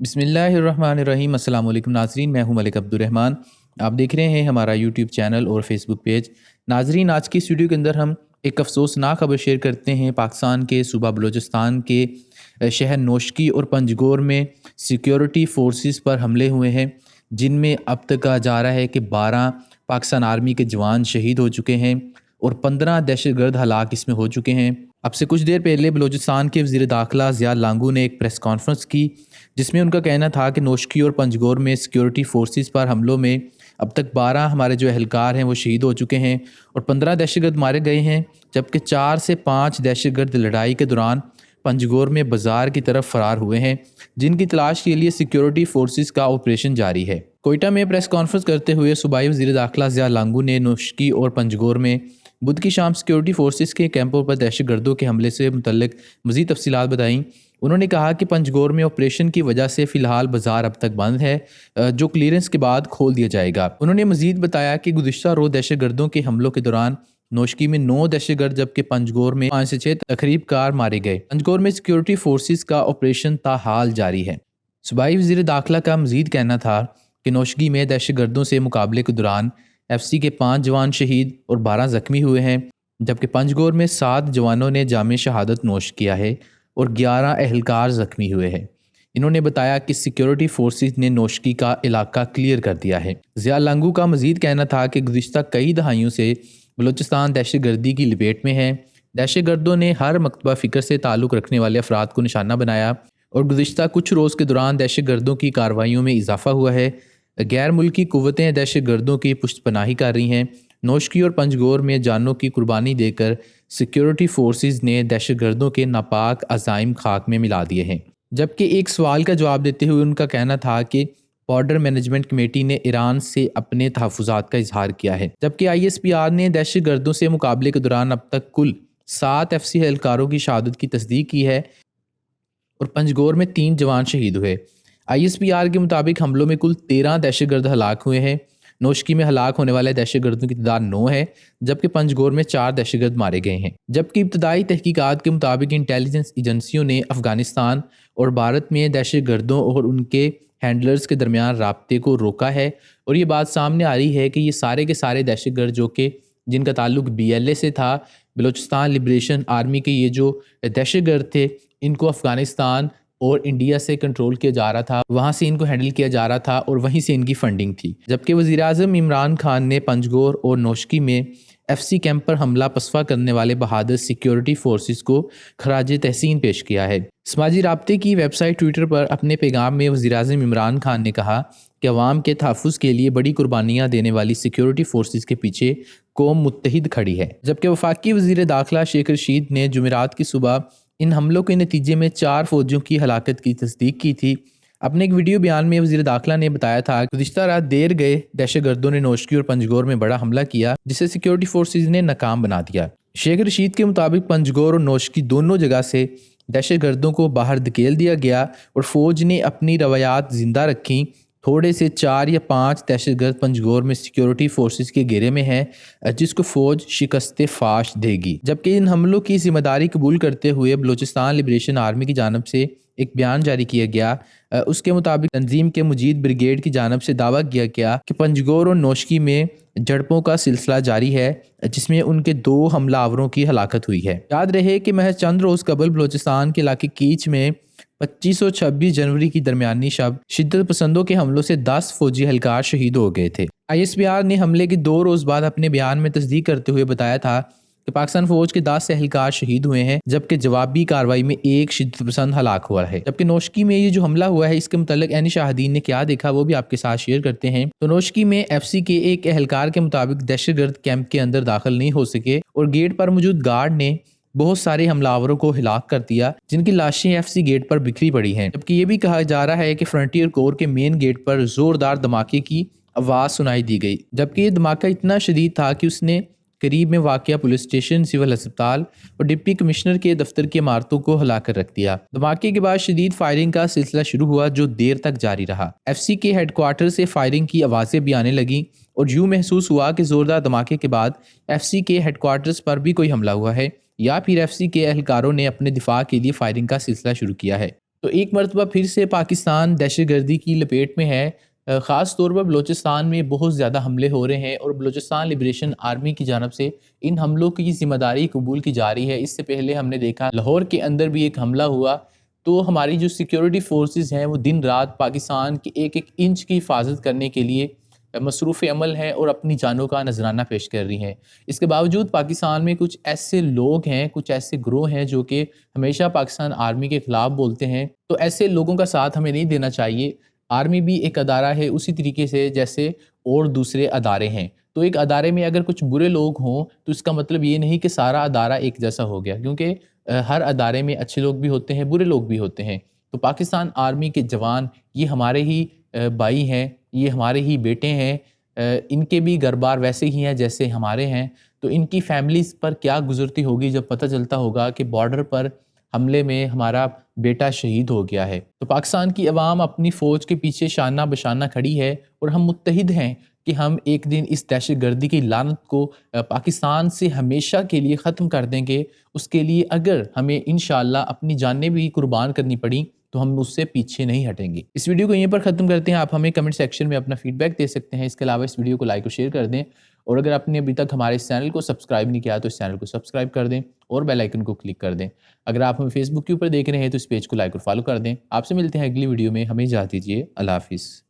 बिस्मिल्लाहिर्रहमानिर्रहीम। अस्सलाम वालेकुम नाज़रीन, मैं हूं मलिक अब्दुर्रहमान। आप देख रहे हैं हमारा यूट्यूब चैनल और फेसबुक पेज। नाज़रीन, आज की इस वीडियो के अंदर हम एक अफसोसनाक खबर शेयर करते हैं। पाकिस्तान के सूबा बलूचिस्तान के शहर नोशकी और पंजगोर में सिक्योरिटी फोर्सेस पर हमले हुए हैं, जिनमें अब तक कहा जा रहा है कि 12 पाकिस्तान आर्मी के जवान शहीद हो चुके हैं और 15 दहशतगर्द हलाक इसमें हो चुके हैं। अब से कुछ देर पहले बलूचिस्तान के वज़ीर दाखिला ज़िया लांगू ने एक प्रेस कॉन्फ्रेंस की, जिसमें उनका कहना था कि नोशकी और पंजगोर में सिक्योरिटी फोर्सेस पर हमलों में अब तक 12 हमारे जो एहलकार हैं वो शहीद हो चुके हैं और 15 दहशतगर्द मारे गए हैं, जबकि 4 से 5 दहशतगर्द लड़ाई के दौरान पंजगोर में बाजार की तरफ फरार हुए हैं, जिनकी तलाश के लिए सिक्योरिटी फोर्सेस का ऑपरेशन जारी है। कोयटा में प्रेस कॉन्फ्रेंस करते हुए सूबाई वज़ीर दाखिला ज़िया लांगू ने नोशकी और पंजगोर में बुध की शाम सिक्योरिटी फोर्सेस के कैंपों पर दहशतगर्दों के हमले से मुतल्लिक मज़ीद तफसीलात बताईं। उन्होंने कहा कि पंजगोर में ऑपरेशन की वजह से फ़िलहाल बाज़ार अब तक बंद है, जो क्लियरेंस के बाद खोल दिया जाएगा। उन्होंने मज़ीद बताया कि गुज़िश्ता रोज़ दहशतगर्दों के हमलों के दौरान नोशकी में 9 दहशतगर्द जबकि पंजगोर में 5 से 6 तकरीब कार मारे गए। पंजगोर में सिक्योरिटी फोर्सेस का ऑपरेशन ताहाल जारी है। सूबाई वज़ीर दाखिला का मज़ीद कहना था कि नोशकी में दहशतगर्दों से मुकाबले के दौरान FC के 5 जवान शहीद और 12 ज़ख्मी हुए हैं, जबकि पंजगोर में 7 जवानों ने जामे शहादत नोश किया है और 11 एहलकार ज़ख्मी हुए हैं। इन्होंने बताया कि सिक्योरिटी फोर्सेस ने नोशकी का इलाका क्लियर कर दिया है। ज़िया लांगू का मज़ीद कहना था कि गुज़िश्ता कई दहाइयों से बलूचिस्तान दहशतगर्दी की लपेट में है। दहशतगर्दों ने हर मकतबा फ़िक्र से ताल्लुक़ रखने वाले अफराद को निशाना बनाया और गुज़िश्ता कुछ रोज़ के दौरान दहशतगर्दों की कार्रवाइयों में इजाफ़ा हुआ है। गैर मुल्की कुव्वतें दहशतगर्दों की पुष्ट पनाही कर रही हैं। नोशकी और पंजगोर में जानों की कुर्बानी देकर सिक्योरिटी फोर्सेस ने दहशतगर्दों के नापाक अज़ाइम खाक में मिला दिए हैं। जबकि एक सवाल का जवाब देते हुए उनका कहना था कि बॉर्डर मैनेजमेंट कमेटी ने ईरान से अपने तहफ़्फ़ुज़ात का इजहार किया है, जबकि ISPR ने दहशतगर्दों से मुकाबले के दौरान अब तक कुल 7 FC एहलकारों की शहादत की तस्दीक की है और पंजगोर में 3 जवान शहीद हुए। ISPR के मुताबिक हमलों में कुल 13 दहशतगर्द हलाक हुए हैं। नोशकी में हलाक होने वाले दहशतगर्दों की तादाद 9 है, जबकि पंजगोर में 4 दहशतगर्द मारे गए हैं। जबकि इब्तदाई तहकीकात के मुताबिक इंटेलिजेंस एजेंसियों ने अफ़गानिस्तान और भारत में दहशतगर्दों और उनके हैंडलर्स के दरमियान राब्ते को रोका है और ये बात सामने आ रही है कि ये सारे के सारे दहशतगर्द जो कि जिनका ताल्लुक BLA से था, बलूचिस्तान लिबरेशन आर्मी के, ये जो दहशतगर्द थे, इनको अफ़गानिस्तान और इंडिया से कंट्रोल किया जा रहा था, वहाँ से इनको हैंडल किया जा रहा था और वहीं से इनकी फंडिंग थी। जबकि वज़ीर-ए-आज़म इमरान खान ने पंजगोर और नोशकी में FC कैंप पर हमला पसवा करने वाले बहादुर सिक्योरिटी फोर्सेस को खराज तहसीन पेश किया है। समाजी राब्ते की वेबसाइट ट्विटर पर अपने पैगाम में वज़ीर-ए-आज़म इमरान खान ने कहा कि अवाम के तहफ़्फ़ुज़ के लिए बड़ी कुर्बानियाँ देने वाली सिक्योरिटी फोर्सेस के पीछे कौम मुत्तहिद खड़ी है। जबकि वफाकी वज़ीर दाखिला शेख रशीद ने जुमेरात की सुबह इन हमलों के नतीजे में 4 फौजियों की हलाकत की तस्दीक की थी। अपने एक वीडियो बयान में वज़ीर दाखिला ने बताया था कि गुज़िश्ता रात देर गए दहशतगर्दों ने नोशकी और पंजगोर में बड़ा हमला किया, जिसे सिक्योरिटी फोर्सेस ने नाकाम बना दिया। शेख रशीद के मुताबिक पंजगोर और नोशकी दोनों जगह से दहशतगर्दों को बाहर धकेल दिया गया और फ़ौज ने अपनी रवायात ज़िंदा रखीं। थोड़े से 4 या 5 दहशतगर्द पंजगोर में सिक्योरिटी फोर्सेस के घेरे में हैं, जिसको फ़ौज शिकस्त फाश देगी। जबकि इन हमलों की जिम्मेदारी कबूल करते हुए बलूचिस्तान लिबरेशन आर्मी की जानब से एक बयान जारी किया गया। उसके मुताबिक तंजीम के मुजीद ब्रिगेड की जानब से दावा किया गया कि पंजगोर और नोशकी में झड़पों का सिलसिला जारी है, जिसमें उनके 2 हमलावरों की हलाकत हुई है। याद रहे कि महज चंद रोज़ कबल बलूचिस्तान के इलाके कीच में 25 और 26 जनवरी की दरमियानी शब शिद्दत पसंदों के हमलों से 10 फौजी एहलकार शहीद हो गए थे। ISPR ने हमले के 2 रोज़ बाद अपने बयान में तस्दीक करते हुए बताया था कि पाकिस्तान फौज के 10 एहलकार शहीद हुए हैं, जबकि जवाबी कार्रवाई में 1 शिद्दत पसंद हलाक हुआ है। जबकि नोशकी में ये जो हमला हुआ है, इसके मुतालिक ऐनी शाहिदीन ने क्या देखा वो भी आपके साथ शेयर करते हैं। तो नोशकी में FC के एक एहलकार के मुताबिक दहशतगर्द कैंप के अंदर दाखिल नहीं हो सके और गेट पर मौजूद गार्ड ने बहुत सारे हमलावरों को हिलाक कर दिया, जिनकी लाशें FC गेट पर बिखरी पड़ी हैं। जबकि ये भी कहा जा रहा है कि फ्रंटियर कोर के मेन गेट पर जोरदार धमाके की आवाज़ सुनाई दी गई, जबकि ये धमाका इतना शदीद था कि उसने करीब में वाक़या पुलिस स्टेशन, सिविल अस्पताल और डिप्टी कमिश्नर के दफ्तर की इमारतों को हिला कर रख दिया। धमाके के बाद शदीद फायरिंग का सिलसिला शुरू हुआ, जो देर तक जारी रहा। FC के हेडक्वार्टर से फायरिंग की आवाज़ें भी आने लगीं और यूँ महसूस हुआ कि ज़ोरदार धमाके के बाद FC के हेडक्वार्टर्स पर भी कोई हमला हुआ है या फिर FC के एहलकारों ने अपने दिफा के लिए फायरिंग का सिलसिला शुरू किया है। تو ایک مرتبہ پھر سے پاکستان دہشت گردی کی لپیٹ میں ہے۔ خاص طور پر بلوچستان میں بہت زیادہ حملے ہو رہے ہیں اور بلوچستان لبریشن آرمی کی جانب سے ان حملوں کی ذمہ داری قبول کی جا رہی ہے۔ اس سے پہلے ہم نے دیکھا لاہور کے اندر بھی ایک حملہ ہوا، تو ہماری جو سیکیورٹی فورسز ہیں وہ دن رات پاکستان کے ایک ایک انچ کی حفاظت کرنے کے لیے مصروف عمل ہیں اور اپنی جانوں کا نذرانہ پیش کر رہی ہیں۔ اس کے باوجود پاکستان میں کچھ ایسے لوگ ہیں، کچھ ایسے گروہ ہیں جو کہ ہمیشہ پاکستان آرمی کے خلاف بولتے ہیں، تو ایسے لوگوں کا ساتھ ہمیں نہیں دینا چاہیے۔ آرمی بھی ایک ادارہ ہے اسی طریقے سے جیسے اور دوسرے ادارے ہیں، تو ایک ادارے میں اگر کچھ برے لوگ ہوں تو اس کا مطلب یہ نہیں کہ سارا ادارہ ایک جیسا ہو گیا، کیونکہ ہر ادارے میں اچھے لوگ بھی ہوتے ہیں، برے لوگ بھی ہوتے ہیں۔ تو پاکستان آرمی کے جوان یہ ہمارے ہی بھائی ہیں، یہ ہمارے ہی بیٹے ہیں، ان کے بھی گھر بار ویسے ہی ہیں جیسے ہمارے ہیں، تو ان کی فیملیز پر کیا گزرتی ہوگی جب پتہ چلتا ہوگا کہ بارڈر پر حملے میں ہمارا بیٹا شہید ہو گیا ہے۔ تو پاکستان کی عوام اپنی فوج کے پیچھے شانہ بشانہ کھڑی ہے اور ہم متحد ہیں کہ ہم ایک دن اس دہشت گردی کی لعنت کو پاکستان سے ہمیشہ کے لیے ختم کر دیں گے۔ اس کے لیے اگر ہمیں انشاءاللہ اپنی جانیں بھی قربان کرنی پڑیں تو ہم اس سے پیچھے نہیں ہٹیں گے۔ اس ویڈیو کو یہیں پر ختم کرتے ہیں۔ آپ ہمیں کمنٹ سیکشن میں اپنا فیڈ بیک دے سکتے ہیں۔ اس کے علاوہ اس ویڈیو کو لائک اور شیئر کر دیں، اور اگر آپ نے ابھی تک ہمارے اس چینل کو سبسکرائب نہیں کیا تو اس چینل کو سبسکرائب کر دیں اور بیل آئیکن کو کلک کر دیں۔ اگر آپ ہمیں فیس بک کے اوپر دیکھ رہے ہیں تو اس پیج کو لائک اور فالو کر دیں۔ آپ سے ملتے ہیں اگلی ویڈیو میں، ہمیں اجازت دیجیے، اللہ حافظ۔